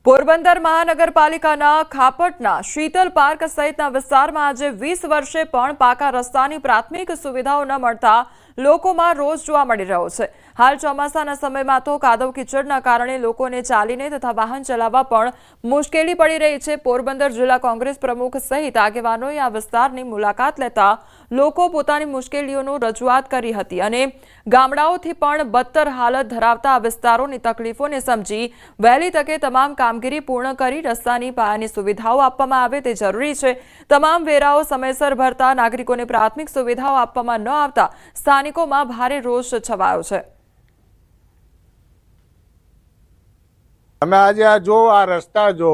પોરબંદર મહાનગરપાલિકાના ખાપટના શીતલ પાર્ક સહિતના વિસ્તારમાં આજે 20 વર્ષે પણ પાકા રસ્તાની પ્રાથમિક સુવિધાઓ ન મળતા લોકોમાં રોષ જોવા મળી રહ્યો છે। હાલ ચોમાસાના સમયમાં તો કાદવ કીચડના કારણે લોકોને ચાલીને તથા વાહન ચલાવવા પણ મુશ્કેલી પડી રહી છે। પોરબંદર જિલ્લા કોંગ્રેસ પ્રમુખ સહિત આગેવાનોએ આ વિસ્તારની મુલાકાત લેતા લોકો પોતાની મુશ્કેલીઓનું રજૂઆત કરી હતી અને ગામડાઓથી પણ બદતર હાલત ધરાવતા આ વિસ્તારોની તકલીફોને સમજી વહેલી તકે તમામ કામગીરી પૂર્ણ કરી રસ્તાની પાયાની સુવિધાઓ આપવામાં આવે તે જરૂરી છે। તમામ વેરાઓ સમયસર ભરતા નાગરિકોને પ્રાથમિક સુવિધાઓ આપવામાં ન આવતા સ્થાનિકોમાં ભારે રોષ છવાયો છે। તમે આજે આ રસ્તા જો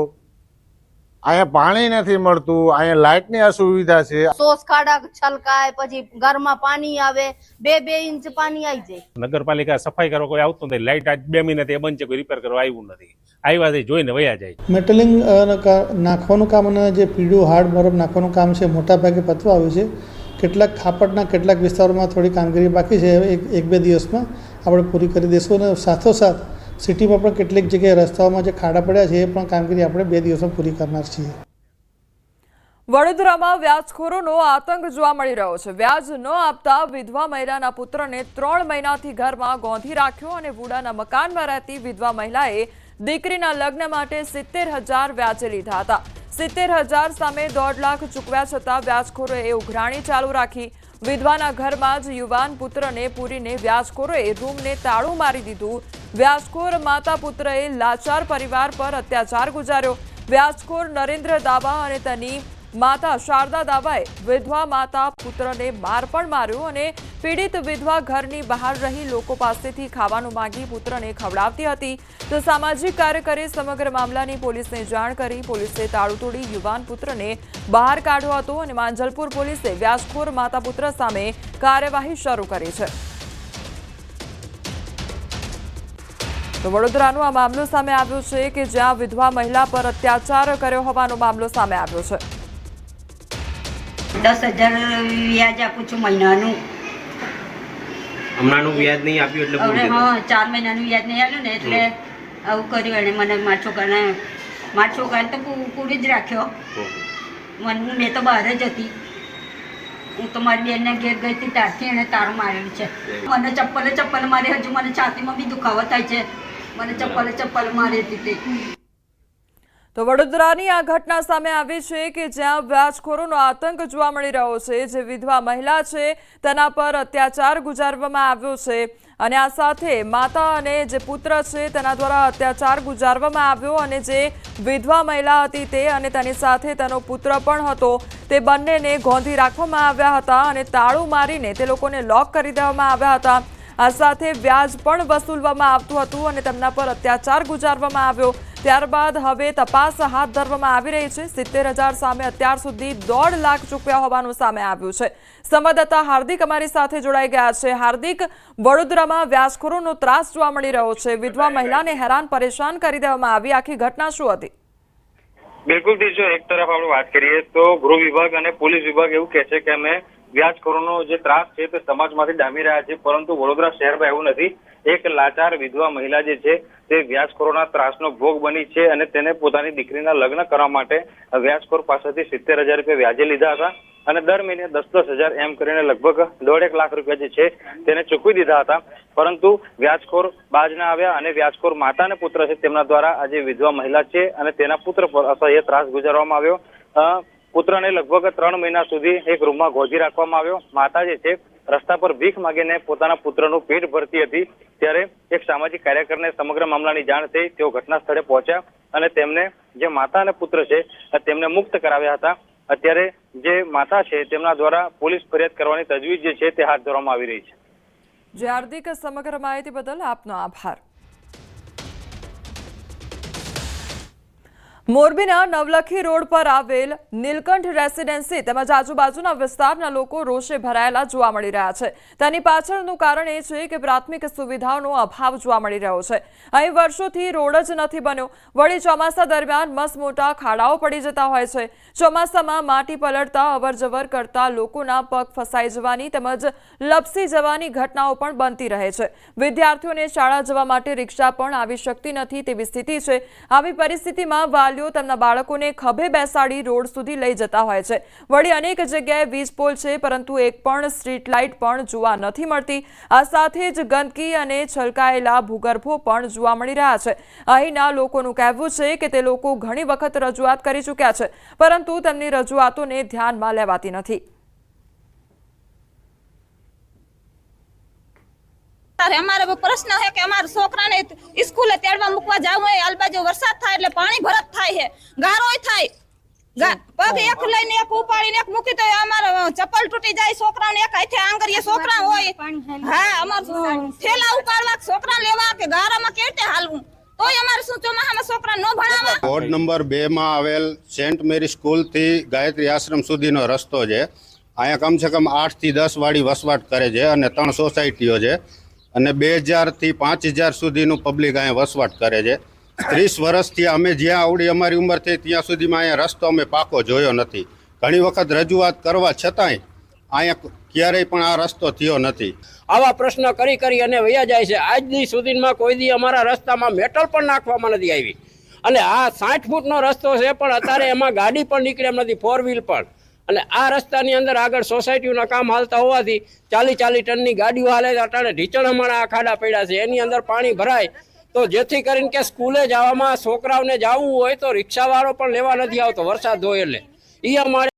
અહીંયા પાણી નથી મળતું, અહીંયા લાઇટની અસુવિધા છે। સોસ ખાડા છલકાય, પછી ઘરમાં પાણી આવે, 2 ઇંચ પાણી આવી જાય। નગરપાલિકા સફાઈ કરવા કોઈ આવતું નથી, લાઇટ આજ 2 મહિનાથી બંધ છે, કોઈ રિપેર કરવા આવ્યું નથી। આવ્યા છે જોઈને વયા જાય। મેટલિંગ નાખવાનું કામ અને જે પીળું હાર્ડ બરફ નાખવાનું કામ છે મોટા ભાગે પતવા આવ્યું છે। કેટલાક ખાપટના કેટલાક વિસ્તારોમાં થોડી કામગીરી બાકી છે, એક બે દિવસમાં આપણે પૂરી કરી દઈશું અને સાથોસાથ સિટીમાં પણ કેટલીક જગ્યાએ રસ્તાઓમાં જે ખાડા પડ્યા છે એ પણ કામગીરી આપણે 2 દિવસમાં પૂરી કરનાર છીએ। વડોદરામાં વ્યાજખોરોનો આતંક જોવા મળી રહ્યો છે। વ્યાજ ન આપતા વિધવા મહિલાના પુત્રને 3 મહિનાથી ઘરમાં ગોંધી રાખ્યો અને વુડાના મકાનમાં રહેતી વિધવા મહિલાએ દીકરીના લગ્ન માટે 70,000 વ્યાજે લીધા હતા। 70,000 સામે 1.5 લાખ ચૂકવ્યા છતાં વ્યાજખોરોએ ઉઘરાણી ચાલુ રાખી। વિધવાના ઘરમાં જ યુવાન પુત્રને પૂરીને વ્યાજખોરોએ રૂમને તાળું મારી દીધું। વ્યાજખોર માતા પુત્રએ લાચાર પરિવાર પર અત્યાચાર ગુજાર્યો। વ્યાજખોર નરેન્દ્ર દાવા અને તેની માતા શારદા દાવાએ વિધવા માતા પુત્રને માર પણ માર્યો અને પીડિત વિધવા ઘરની બહાર રહી લોકો પાસેથી ખાવાનું માંગી પુત્રને ખવડાવતી હતી। તો સામાજિક કાર્યકરે સમગ્ર મામલાની પોલીસને જાણ કરી। પોલીસે તાળું તોડી યુવાન પુત્રને બહાર કાઢ્યો હતો અને માંજલપુર પોલીસે વ્યાજખોર માતા પુત્ર સામે કાર્યવાહી શરૂ કરી છે। તો વડોદરાનો આ મામલો સામે આવ્યો છે કે જ્યાં વિધવા મહિલા પર અત્યાચાર કર્યો હોવાનો મામલો સામે આવ્યો છે। 10,000 વ્યાજ આપું છું મહિનાનું। હમણાંનું વ્યાજ નહીં આપ્યું એટલે હવે હા 4 મહિનાનું વ્યાજ નહીં આવ્યું ને એટલે આવું કર્યું એને મને મારા છોકરાને તો પૂરી જ રાખ્યો। મેં તો બહાર જ હતી, હું તો મારી બેનને ઘેર ગઈ હતી ત્યારથી એને તારું મારેલું છે। મને ચપ્પલ મારી, હજુ મને છાતીમાં બી દુખાવો થાય છે, મને ચપ્પલ મારી હતી તે। તો વડોદરાની આ ઘટના સામે આવી છે કે જ્યાં વ્યાજખોરોનો આતંક જોવા મળી રહ્યો છે। જે વિધવા મહિલા છે તેના પર અત્યાચાર ગુજારવામાં આવ્યો છે અને આ સાથે માતા અને જે પુત્ર છે તેના દ્વારા અત્યાચાર ગુજારવામાં આવ્યો અને જે વિધવા મહિલા હતી તે અને તેની સાથે તેનો પુત્ર પણ હતો તે બંનેને ગોંધી રાખવામાં આવ્યા હતા અને તાળું મારીને તે લોકોને લોક કરી દેવામાં આવ્યા હતા। આ સાથે વ્યાજ પણ વસૂલવામાં આવતું હતું અને તેમના પર અત્યાચાર ગુજારવામાં આવ્યો। ત્યારબાદ હવે તપાસ હાથ ધરવામાં આવી રહી છે। 70,000 સામે અત્યાર સુધી 1.5 લાખ ચૂકવ્યા હોવાનું સામે આવ્યું છે। સંવાદદાતા હાર્દિક અમારી સાથે જોડાઈ ગયા છે। હાર્દિક, વડોદરામાં વ્યાજખોરોનો ત્રાસ જોવા મળી રહ્યો છે, વિધવા મહિલાને હેરાન પરેશાન કરી દેવામાં આવી, આખી ઘટના શું હતી? બિલકુલ જો એક તરફ આપણે વાત કરીએ તો ગૃહ વિભાગ અને પોલીસ વિભાગ એવું કહે છે કે અમે વ્યાજખોરોનો જે ત્રાસ છે તે સમાજમાંથી ડામી રહ્યા છે, પરંતુ વડોદરા શહેરમાં એવું નથી। એક લાચાર વિધવા મહિલા જે છે તે વ્યાજખોરોના ત્રાસનો ભોગ બની છે અને તેને પોતાની દીકરીના લગ્ન કરવા માટે વ્યાજખોર પાસેથી 70,000 રૂપિયા વ્યાજે લીધા હતા અને દર મહિને 10,000 એમ કરીને લગભગ 1.5 લાખ રૂપિયા જે છે તેને ચૂકવી દીધા હતા, પરંતુ વ્યાજખોર બાજ ના આવ્યા અને વ્યાજખોર માતા અને પુત્ર છે તેમના દ્વારા આજે વિધવા મહિલા છે અને તેના પુત્ર પર અસહ્ય ત્રાસ ગુજારવામાં આવ્યો। પુત્રને લગભગ 3 મહિના સુધી એક રૂમમાં ગોંધી રાખવામાં આવ્યો। માતા જે છે રસ્તા પર ભીખ માંગીને પોતાના પુત્રનું પેટ ભરતી હતી, ત્યારે એક સામાજિક કાર્યકરને સમગ્ર મામલાની જાણ થઈ। તેઓ ઘટના સ્થળે પહોંચ્યા અને તેમને જે માતા અને પુત્ર છે તેમને મુક્ત કરાવ્યા હતા। અત્યારે જે માતા છે તેમના દ્વારા પોલીસ ફરિયાદ કરવાની તજવીજ જે છે તે હાથ ધરવામાં આવી રહી છે। જે હાર્દિક, સમગ્ર માહિતી બદલ આપનો આભાર। મોરબીના નવલખી રોડ પર આવેલ નીલકંઠ રેસિડેન્સી તેમજ આજુબાજુના વિસ્તારના લોકો રોષે ભરાયેલા જોવા મળી રહ્યા છે. તેની પાછળનું કારણ એ છે કે પ્રાથમિક સુવિધાઓનો અભાવ જોવા મળી રહ્યો છે. અહીં વર્ષોથી રોડ જ નથી બન્યો. વળી ચોમાસા દરમિયાન મસમોટા ખાડાઓ પડી જતા હોય છે. ચોમાસામાં માટી પલળતા અવરજવર કરતા લોકોના પગ ફસાઈ જવાની તેમજ લપસી જવાની ઘટનાઓ પણ બનતી રહે છે. વિદ્યાર્થીઓને શાળા જવા માટે રિક્ષા પણ આવી શકતી નથી તેવી સ્થિતિ છે. આવી પરિસ્થિતિમાં વાલીઓ તેમના બાળકોને ખભે બેસાડી રોડ સુધી લઈ જતા હોય છે. વળી અનેક જગ્યાએ વીજ પોલ છે પરંતુ એક પણ સ્ટ્રીટ લાઇટ પણ જોવા નથી મળતી. આ સાથે જ ગંદકી અને છલકાયેલા ભૂગર્ભો પણ જોવા મળી રહ્યા છે. અહીંના લોકોનું કહેવું છે કે તે લોકો ઘણી વખત રજૂઆત કરી ચૂક્યા છે પરંતુ તેમની રજૂઆતોને ધ્યાનમાં લેવાતી નથી. हमारे प्रश्न है कि हमारे छोकरा ने स्कूल तेड़वा मुकवा जाव आल बाजू वरसाद थाय એટલે પાણી ભરત થાય છે ગારોય થાય પગ એક લઈને એક ઉપાડીને એક મૂકી તો અમાર ચપ્પલ તૂટી જાય છોકરાને એક હાથે આંગરીએ છોકરા હોય હા અમાર થેલા ઉપાડવા છોકરા લેવા કે ગારામાં કેતે હાલવું તોય અમાર શું ચોમાહામાં છોકરા નો ભણાવા. વોર્ડ નંબર 2 માં આવેલ સેન્ટ મેરી સ્કૂલ થી ગાયત્રી આશ્રમ સુધીનો રસ્તો છે. અહીંયા કમસે કમ 8 થી 10 વાડી વસવાટ કરે છે અને 3 સોસાયટીઓ છે અને 2000 થી 5000 સુધીનું પબ્લિક અહીંયા વસવાટ કરે છે. 30 વર્ષથી અમે જ્યાં આવડી અમારી ઉંમર થઈ ત્યાં સુધીમાં અહીંયા રસ્તો અમે પાકો જોયો નથી. ઘણી વખત રજૂઆત કરવા છતાંય અહીંયા ક્યારેય પણ આ રસ્તો થયો નથી. આવા પ્રશ્ન કરી અને વયા જાય છે. આજ દી સુધીમાં કોઈ દી અમારા રસ્તામાં મેટલ પણ નાખવામાં નથી આવી અને આ 60 ફૂટનો રસ્તો છે પણ અત્યારે એમાં ગાડી પણ નીકળે એમ નથી, 4 વ્હીલ પણ. અને આ રસ્તાની અંદર આગળ સોસાયટીઓના કામ હાલતા હોવાથી 40 ટનની ગાડીઓ હાલે અટાણે ઢીચણમાં આ ખાડા પડ્યા છે. એની અંદર પાણી ભરાય તો જેથી કરીને કે સ્કૂલે જવામાં છોકરાઓને જવું હોય તો રિક્ષાવાળો પણ લેવા નથી આવતો વરસાદ હોય એટલે. એ અમારે